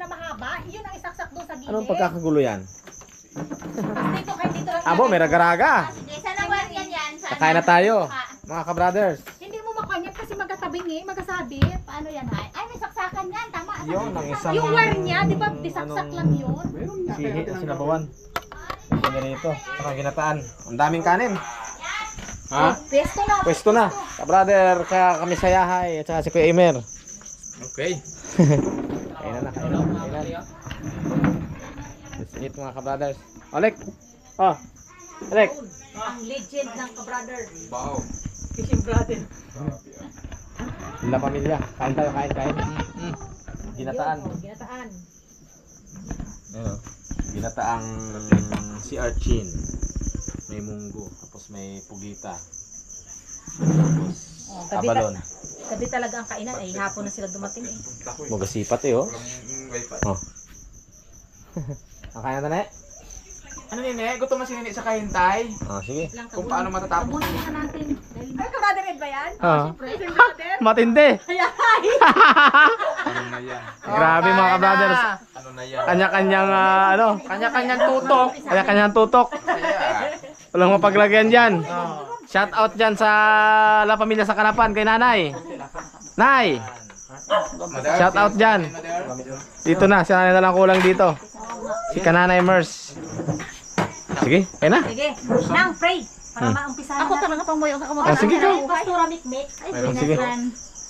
na mahaba, yun ang isaksak doon sa gilid. Anong pagkakagulo yan? Tapos dito kay dito lang. Abo, may raga-raga. Sige, sa naman yan. Kakain na tayo, mga kabrothers. Hindi mo makanyap kasi magatabing magasabi. Paano yan, hay? Ay, may saksakan yan. Tama. Yun, ang isang... Yung wire niya, di ba, disaksak lang yun. Sihi o sinabawan. Ganito, saka ginataan. Ang daming kanin. Ha? Pesto na. Pwesto na. Kabrother, kami sa Yahay, at saka si Kuya Emer. Okay. Kainan na, kainan. Let's eat mga kabrothers. Alek! Oh! Alek! Ang legend ng ka-brother. Wow. Fishing brother. La pamilya. Kain tayo, kain. Ginataan. Yun, ginataan. Ayun. Ginataang si Archin. May munggo, tapos may pugita. Tapos abalon. Gabi talaga ang kainan ay hapon na sila dumating eh. Magasipat eh oh. Oh. Ang kaya na na eh. Ano nene? Gutom na si nene sa kahintay. Ah, sige. Kung paano matatapos. Kabunin na natin. Ay, ka-brother Ed ba yan? Ah. Fishing brother? Matindi. Ano na yan? Grabe mga kabrothers. Ano na yan? Kanya-kanyang Kanya-kanyang tutok. Kanya-kanyang tutok. Kaya. Walang mapaglagyan dyan. Shout out dyan sa La Pamilya sa Kanapan kay Nanay. Nay! Shout out dyan. Dito na, si Nanay na lang kulang dito. Si Kananay Mers. Sige, kaya na. Sige, nang pray. Para maumpisahan Ako talaga pang moyo. Ako Ah, sige ka. Pastora Mikmik. Ay, Mayroon, sige. pinasan.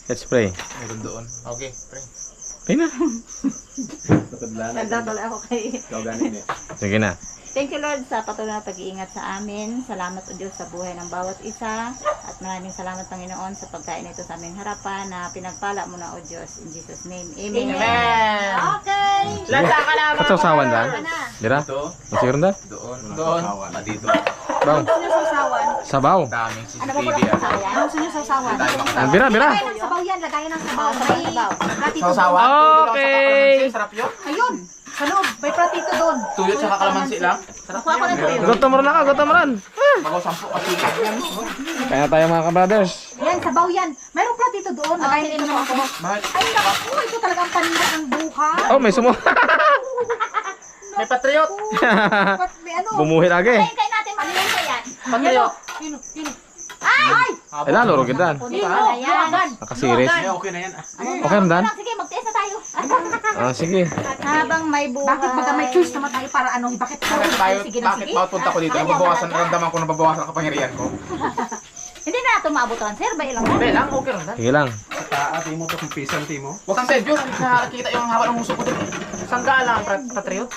Let's pray. Meron doon. Okay, pray. Kaya na. Nagdadala ako kay... Sige na. Thank you Lord sa patuloy na pag-iingat sa amin. Salamat o Diyos sa buhay ng bawat isa. At maraming salamat Panginoon sa pagkain ito sa aming harapan na pinagpala mo na o Diyos. In Jesus name. Amen. Amen. Okay. Lasa ka na. Katsaw-sawan dyan? Dira? Ito. Masihiro dyan? Doon. Dito. Baw. Ano yung sausawan? Sabaw. Daming Ano ba CCTV pala ah. sasayan? Ano gusto nyo sausawan? Tayo makatawa. Ah, Bira. Lagayan ng sabaw yan, lagayan ng sabaw. May platito Sausawan. doon. Okay. Sarap yun. Ayun, sa loob, may platito doon. Tuyot sa kalamansi lang. Sarap Kuha ko na yun. tuyo. Gutom mo rin ako, gutom mo rin. Bago 10 kasi. Kaya tayo mga kabrothers. Yan, sabaw yan. Mayroong platito doon, lagayan dito ng sabaw. Mahal. Ay, naku, ito talagang panira ng buhay. Oh, may sumo. May patriot. Ba't may ano? Bumuhi lagi. Kaya natin manilan ko yan. Patriot. Yun, yun. Ay! Eh, lalo rin kita. Puno Yun, na yan. lagan. Nakasiris. Okay na yan. Okay naman dan? Sige, mag-test na tayo. Ah, sige. Habang may buhay. Bakit pagka may choice naman tayo para ano, bakit Bakit tayo, sige na bakit sige? bawat punta ko dito, nababawasan, naramdaman ko nababawasan ang kapangyarihan ko. Hindi na natin maabutan, sir. Ba ilang Hindi lang, okay lang. Sige lang. Huwag kang sedyo, nakakita yung haba ng muso ko dito. Sangga lang, patriot.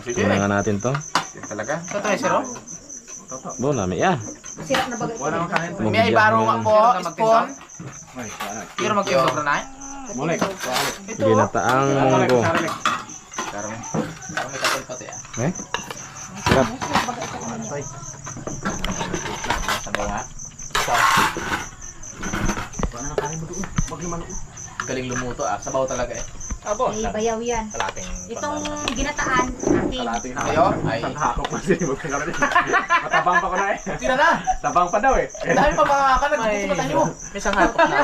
Sige, Tingnan nga natin to. yun talaga. Ito tayo, sir. Bo, nami ya. Sira na bagay. May ibaro nga po, spoon. Pero mag-iusap na na eh. Ito. Ginataang munggo. Karong may kapal pati ah. Eh? Sarap. Sabaw nga. Galing lumuto ah, sabaw talaga eh. Abo. May bayaw yan. Kalating Itong ginataan, akin. kalating na kayo ay Matabang pa ko na eh. tira na. Tabang pa daw eh. Dahil pa mga kanan, gusto ba tayo? May isang hapok na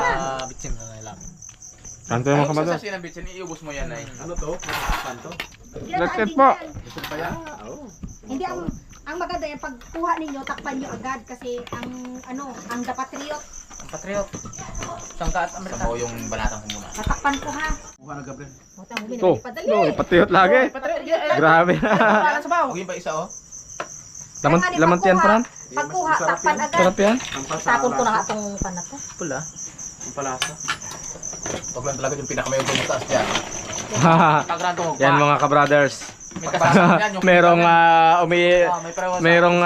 bitsin na lang. Kanto yung mga Ay, kabrothers. sa sinang bitsin, iubos mo yan ay. Ano to? Saan to? Let's eat po. Ito pa yan? Oo. Hindi ang maganda yung pagkuha ninyo, takpan nyo agad kasi ang ang dapatriot, Ang patriot. Sangka at Amerika. Sabaw yung banatang ko muna. natakpan ko ha. Kuha na Gabriel. Butang mo To. padali. No, ipatiyot lagi. Patriot. Grabe na. Wala sabaw. Huwag yung pa isa oh. Laman yan, Fran? Pagkuha, Sarap takpan yan. agad. Sarap yan. Tapon ko na nga itong panat ko. Pula. Ang palasa. Huwag lang talaga yung pinakamayod yung taas dyan. Pagranto mo pa. Yan mga kabrothers. May kasama yan. Merong merong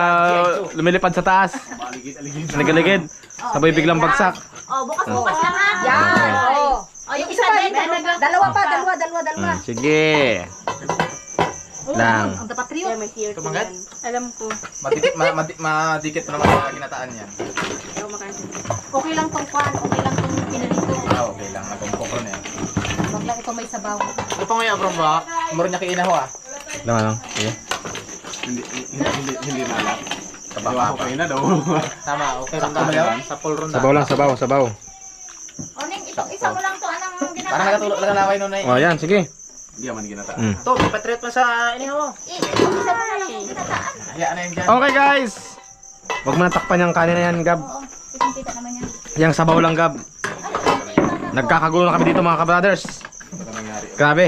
lumilipad sa taas. Aligid-aligid. Nagaligid. Sabay biglang bagsak. Oh, bukas-bukas lang ha. Yan. Oh. Oh, yung Isa isa pa, din. dalawa pa, dalawa. Sige. Lang. Ang dapatriot. Tumangat? Alam ko. Madikit pa naman sa ginataan yan. Okay lang tong kwan, okay lang tong pinalito. Ah, okay lang. Nagkumpok na yan. Wag lang ito may sabaw. Ano pa ngayon, bro ba? Meron niya kiinaho ah. Laman lang. Sige. Hindi na alam. Kabawa pa. Okay na daw. Tama, okay ron tayo. Sa full ron Sabaw lang, sabaw, sabaw. O, Ning, isa mo lang to. Anong ginagawa? Parang nagatulog lang na kayo nun eh. O, yan, sige. Hindi naman ginata. To, may patriot pa sa inihaw mo. Isa na lang yung ginataan. Hayaan na yan dyan. Okay guys. Huwag mo na takpan yung kanin na yan, Gab. Oo, kitang-kita naman yan. Yang sabaw lang, Gab. Nagkakagulo na kami dito mga ka-brothers. Ano nangyari? Grabe.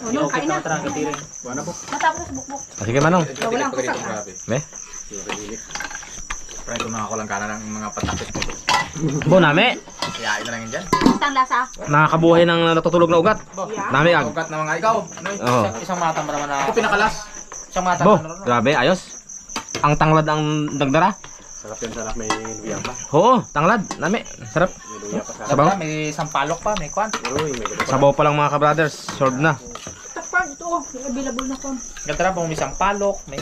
O, nung kain na. Wala po. Matapos bukbuk. Sige, Manong. Wala akong kusag. Be? Pre, kung nakakulang ka na ng mga patakit mo. Bo, nami. Hayain na lang yan dyan. Basta ang lasa. Nakakabuhay ng natutulog na ugat. Nami, ag. Ugat na mga ikaw. Oo. Isang mata mo naman na. Ako pinakalas. Isang mata Bo, mo naman. grabe, ayos. Ang tanglad ang nagdara. Sarap yan, sarap. May luya pa. Oo, tanglad. Nami, sarap. May luya pa sa... Sabaw. May sampalok pa, may kwan. Uy, may gulo pa. Sabaw pa lang mga ka-brothers. Solved na. Takpan ito. Yung available na kon. Ganda na po, may sampalok, may...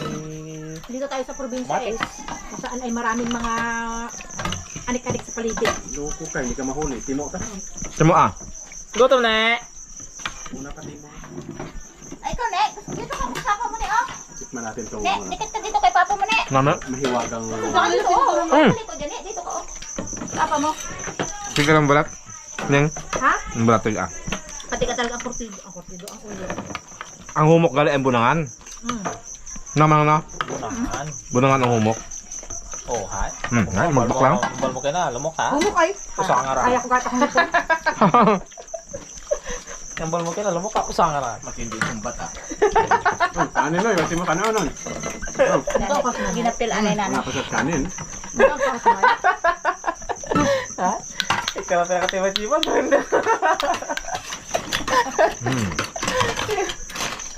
Dito tayo sa probinsya eh. Kung saan ay maraming mga anik-anik sa paligid. Loko ka, hindi ka mahuli. Timo ka. Timo ah. Gutom na Una ka timo. Ay, ikaw, ne. Dito ka, usapa mo, ne, oh. Tikman natin itong Ne, dikit ka dito kay papa mo, ne. Nami. mahiwagang... Baka dito, oh. Dito, dyan, ne. Dito ka, oh. Papa mo. Sige lang balat. Neng, Ha? ang balat to ah. Pati ka talaga ang kurtido. Ang kurtido, ang ulo. Ang humok gali ay bunangan. Naman na. Bunahan. Bunangan ang humok. Oh, hay. Ay, magbak lang. Balbo ka na, lumok ha. Humok ay. Usang nga ra. Ay, ako gata kong nito. Yung balbo ka na, lumok ka. Usang nga ra. Matindi yung bata. Kanin no, yung timo kanin nun. Ginapil anay nana. Napasat kanin. Ha? Ikaw na pinakatiwa-tiwan.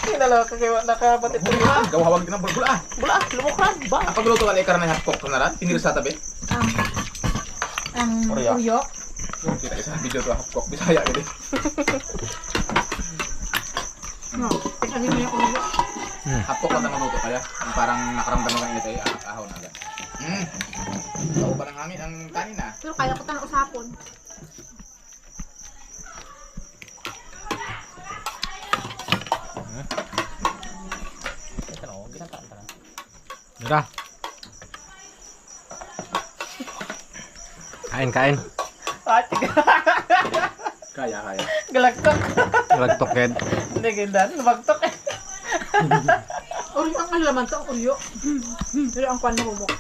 Kinalaw ka kayo nakabatit ko yun. Gawa hawag ka ng bulbula. Bula, lumok lang. Ba? Ang pagluto ka na ikarang na hotpok na rin, pinir sa tabi. Ang Oreo. uyo. Kita isa video to hotpok, bisaya gini. No, tignan mo yung uyo. Hotpok lang na maluto kaya. Ang parang nakaramdam ng init ay ahon na agad. Tao pa ng hangin ang kanin ah. Pero kaya ko tanong usapon. Ano, ginataan ka na. Tara. Kain, kain. At, Kaya. galagtok. Lagtok head. Hindi gindan, lumagtok eh. Uyo ang alaman to, ang uyo. Pero ang kwan na humok.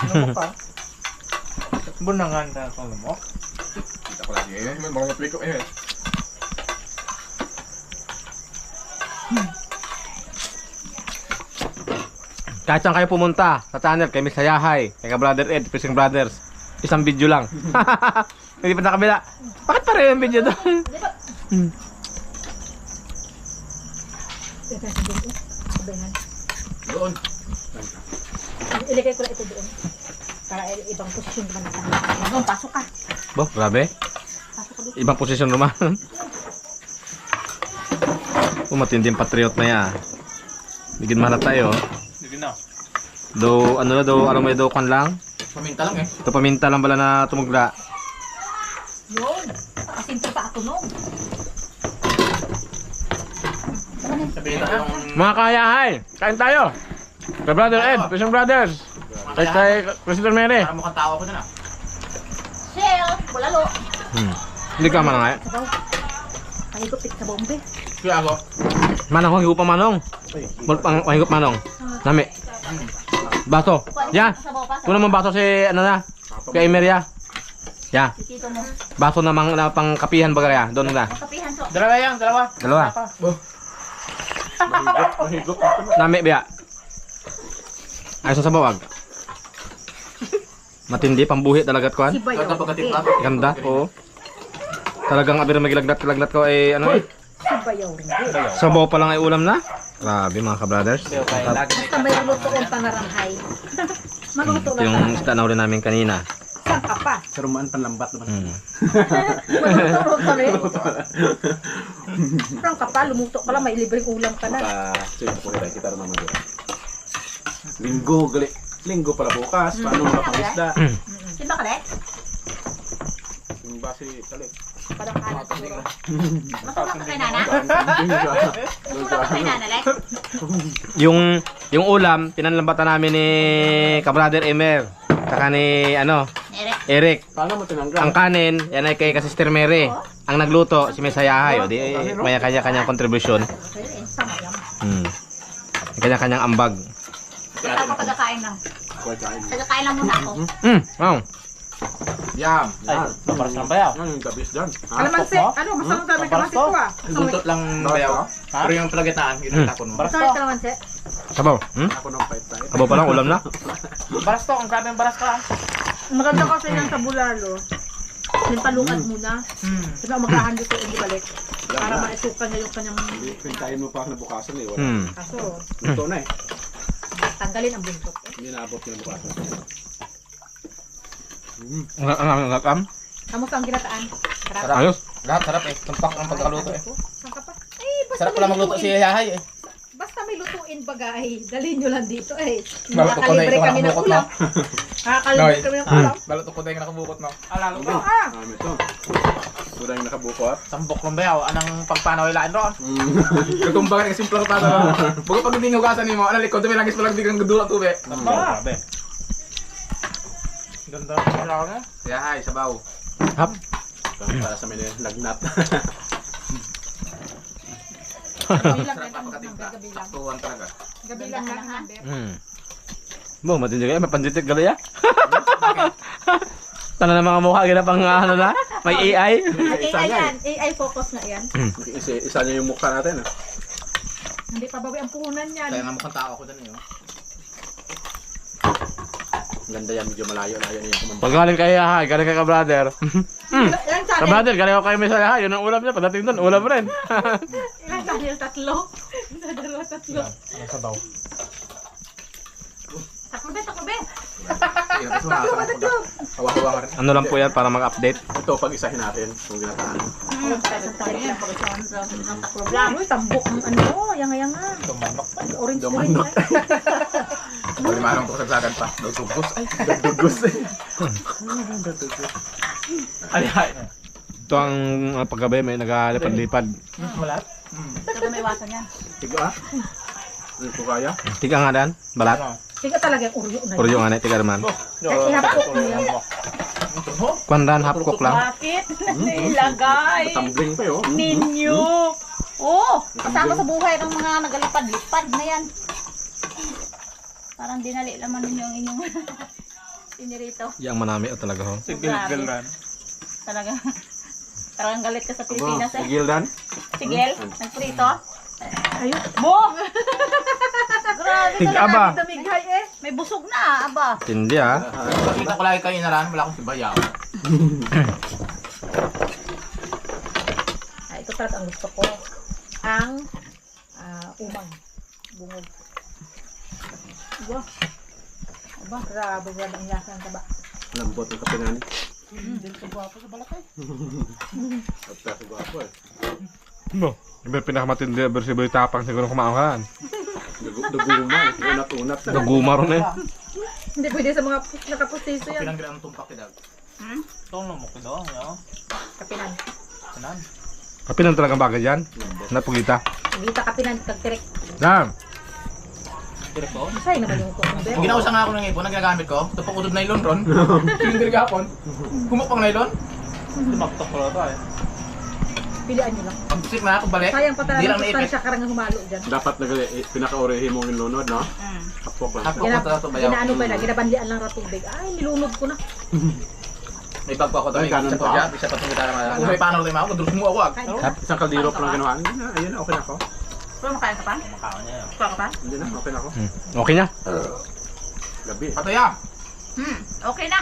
Lumok pa. Bunangan na kung lumok. Kita ko lagi eh. May mga pliko eh. Kahit saan kayo pumunta sa channel kay Miss Hayahay, kay Brother Ed, Fishing Brothers. Isang video lang. Hindi pa nakabila. Bakit pareho yung video doon? Ito sa dito. Sabihan. Doon. Iligay ko lang ito doon. Para ibang posisyon naman natin. Doon, pasok ka. Bo, grabe. Pasok ka doon. Ibang posisyon naman. Matinding patriot na yan. Bigyan mahala tayo. Sige na. Do, ano na, do, alam mo yung do, kwan lang? Paminta lang eh. Ito paminta lang pala na tumugla. Yun. Asinto pa ako noon. Sabihin na yung... Mga kayahay, kain tayo. Kay Brother Ed, Fishing Brothers. Kay Christopher Mary. Parang mukhang tawa ko dyan ah. Shell, bulalo. Hindi ka manang ay. Sabaw. Pahigupit sa bombe. Kaya ako. Manang, higup pa manong. Higup manong. Nami. Baso. Ya. Kuno mo baso si ano na? Kay Emeria. Ya. Tito mo. Baso na mang na pang kapihan baga ya. Doon na. Kapihan so. Dalawa yan, dalawa. Dalawa. Mahigop. Nami biya. Ayos sa bawag. Matindi pambuhi talaga kuan. Si Bayaw. Ganda pagkatimpla. Ganda. Oo. Talagang abir magilaglat ko ay ano eh. Si Bayaw rin. Sabaw pa lang ay ulam na. Grabe mga ka-brothers. Pero kaya lagi Basta may luto kong pangaranghay. Maluto Ito lang yung tayo. isda na uli namin kanina. Saan ka pa? Pero maan panlambat naman. Maluto kami. Saan ka pa? Lumuto ka lang. May libreng ulam ka na. Sige po kita naman doon. Linggo, gali. Linggo pala bukas. Paano mga pangisda? Sino ka, ne? Yung basi, tali. Parang kalat siguro. Masama ka kay nana? Masama ka kay nana, Lex? Yung ulam, pinanlambatan namin ni ka-brother Emer. Saka ni ano, Eric. Eric. Paano mo tinanggal? Ang kanin, yan ay kay ka-sister Mary. ang nagluto, si Miss Hayahay, o di may kanya-kanyang kontribusyon. Hmm. May kanya-kanyang ambag. Ito ako tagakain lang. Tagakain lang muna ako. Wow. Yam. Ay, maparas lang bayaw. Ano yung tabis dyan? Kalamansi, ano, masama sabi kalamansi ko ah. Buntot lang bayaw. Pero yung palagitaan, yun ang tapon mo. Masama kalamansi. Sabaw. Ako nang fight tayo. Sabaw pa lang, ulam na. Baras to, ang grabe ang baras ka. Maganda kasi yan sa bulalo. Yung palungan muna. Saka magahan dito hindi balik. Para maisukan niya yung kanyang Pintayin mo pa kinabukasan eh. Wala. kaso. Ito na eh. Tanggalin ang buntot. Hindi naabot kinabukasan. Ang lakam. Kamusta ang ginataan? Sarap. Ayos. Lahat sarap eh. Tumpak ang pagkakaluto eh. Saan ka pa? Ay, basta Sarap pala magluto si Yahay eh. Basta may lutuin baga ay dalhin nyo lang dito eh. Balut ko na Nakakalibre ito, kami ng nakabukot ulam. Nakakalibre kami ng ulam. Balot ko na yung nakabukot mo. Alalo ko. Ah! Ano ito? Wala yung nakabukot. Sambok lang bayaw. Anang pagpanaw ilaan ro. Katumbagan yung simple pa ito. Bago pag hindi hugasan mo, ano likod, may langis pa lang biglang gadula tubig. Grabe. Ganda ng alaw na. Yahay, sabaw. Para sa mga lagnat. Gabi lang Sarap yan. pa pagkatimpla. Gabi lang. Saktuhan talaga. Gabi lang lang number. Bo, matindi kayo. May panditik gali ya. Tana na mga mukha, gina pang ano na. May AI. AI yan. AI focus na yan. Isa niya yung mukha natin ah. Hindi pa bawi ang puhunan yan. Kaya nga mukhang tao ako dyan eh. Ganda yan, medyo malayo-layo niya kumanda. Pag galing kayo, ha, galing kayo ka brother. Ilang Ka channel? brother, galing ako kayo may salaha. Yun ang ulam niya. Pagdating doon, ulam rin. Ilang channel? Tatlo? Isa, dalawa, tatlo. Ang sabaw. Takbo be, takbo be. Tatlo ba tatlo? Hawa-hawa ka rin. Ano lang po yan para mag-update. Ito, pag-isahin natin kung ginataan. Uy, tambok ang ano, yanga-yanga. Tumanok. Orange Dumanok. Bali manong kasagsagan pa. Dugtugos. Ay, Dugos eh. Ay, ay. Ito ang paggabi, may nagalipad-lipad. Wala. Ito may iwasan yan. Tigo ah. Ano ko kaya? Tiga nga dan, balat. Tiga talaga yung uryo na Puro yung anay, tiga naman. ihapok mo yan. Kwandan, half cook lang. Bakit? Nilagay Tumbling pa yun. ninyo. Oh, kasama sa buhay ng mga nagalipad-lipad na yan. Parang dinali naman ninyo ang inyong pinirito. Yang manami o talaga ho. Sigil-gilan. Talagang galit ka sa Pilipinas eh. Sigil dan. Sigel, nagprito. Ayun. Bo! Grabe Tig talaga. aba. Damighay eh. May busog na, aba. Hindi ah. Kita ko lagi kayo inaran, wala akong sibayaw. Ito talaga ang gusto ko. Ang umang. Bungog. Aba. Aba, grabe yan ang lasa ng taba. Lambot ng kapinan. Hindi ka gwapo sa balakay. At kaso gwapo eh. Bo, iba pinakamatindi versibo yung tapang siguro kumaangan. Duguma eh. Unat-unat na. Naguma ron eh. Hindi pwede sa mga nakapustiso yan. Pinanggilan ng tumpak ni Dag. Tono mo ko daw. Kapinan. Kanan. Kapinan talagang bagay dyan. Napugita. Gita kapinan, kagtirek. Dam. Direk ko. Masay naman yung kukumber. Kung ginausa nga ako ng ipon, ang ginagamit ko, tupak utod nylon ron. Silindir gapon. Kumapang nylon. Tumaktok ko ito eh. Pilian nyo lang. Pag sik na ako balik, Sayang pa di talaga lang ng naipit. sustansya karang humalo dyan. Dapat pinaka-orehin mo yung lunod, no? Kapok lang. Hapok ko talaga ito bayaw. Ginaano pa na, ginabandian lang ratubig. Ay, nilunod ko na. May bag pa ako Ay, tayo. ganun Isa pa? pa dyan, isa pa itong gitara mga. Kung may paano rin ako, kadrus mo ako ag. Isang kaldero pa lang ginawa. Ayun na, okay na ako. Pero makain ka pa? Makaw niya. Kuha ka pa? Hindi na, okay na ako. Okay na. Gabi. Pataya! Okay na.